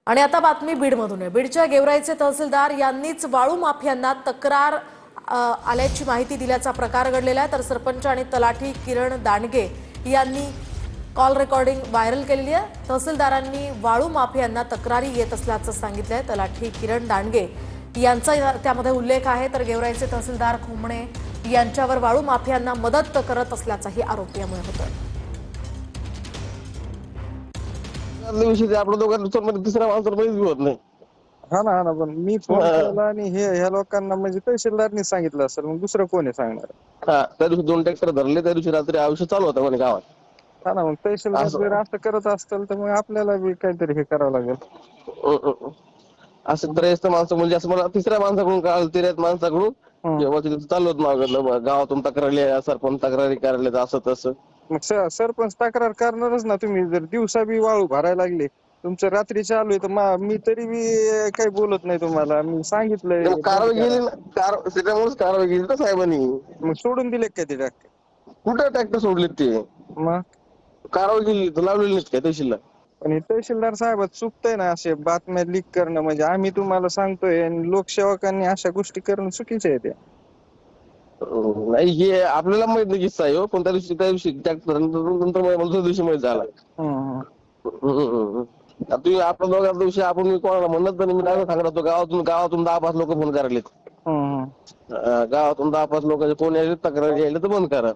आणि आता बातमी बीडमधून आहे। बीडच्या गेवराईचे तहसीलदार यांनीच वाळू माफियांना तक्रार आल्याची माहिती दिल्याचा प्रकार घडलेला आहे। तर सरपंच आणि तलाठी किरण दांडगे यांनी कॉल रेकॉर्डिंग व्हायरल केलेली आहे। तहसीलदारांनी वाळू माफियांना तक्रारी येत असल्याचं सांगितलंय। तलाठी किरण दांडगे यांचा त्यामध्ये उल्लेख आहे। तर गेवराईचे तहसीलदार खोमणे यांच्यावर वाळू माफियांना मदत करत असल्याचाही आरोप यामुळे होतोय। विषय आपल्या दोघांना तिसऱ्या माणसाला माहिती होत नाही। हा ना पण मी फोन केला आणि ह्या लोकांना म्हणजे तहसीलदारनी सांगितलं असेल, मग दुसरं कोण आहे सांगणार? हा, त्या दिवशी 2 ट्रॅक्टर धरले, त्या दिवशी रात्री आयुष्य चालू होता म्हणे गावात। हा ना, मग तहसीलदार जर असं करत असतील तर मग आपल्याला बी काहीतरी हे करावं लागेल। असं त्रयस्थ माणसं म्हणजे असं मला तिसऱ्या माणसाकडून कळालं, तिऱ्यात माणसाकडून किंवा तिथे चालू होत मागं गावातून तक्रारी सरपंच तक्रारी करायला असं तसं। मग सरपंच तक्रार करणारच ना। तुम्ही जर दिवसा बी वाळू भरायला लागले, तुमचं रात्री चालू आहे तर मी तरी बी काही बोलत नाही तुम्हाला, मी सांगितलंय बंद कारवाई करा। गेली ना, त्याच्यामुळेच कारवाई गेली ना साहेबांनी। मग सोडून दिले काय ते ट्रॅक्टर? कुठे ट्रॅक्टर सोडले ते? मग कारवाई केली तर लावलेली नाही काय तहसीलला? पण हे तहसीलदार साहेब चुकतंय ना, असे बातम्या लीक करणं। म्हणजे आम्ही तुम्हाला सांगतोय आणि लोकसेवकांनी अशा गोष्टी करणं चुकीचं आहे त्या। नाही, हे आपल्याला माहित नाही किस्सा आहे, पण त्या दिवशी ट्रॅक्टर नंतर मला दुसऱ्या दिवशी माहित झाला। तुम्ही आपल्या दोघांच्या दिवशी आपण मी कोणाला म्हणत नाही, मी डायरेक्ट सांगत होतो गावातून 10-5 लोक फोन करायला। गावातून 10-5 लोकांचे फोन यायले, तक्रारी यायला तर बंद करा।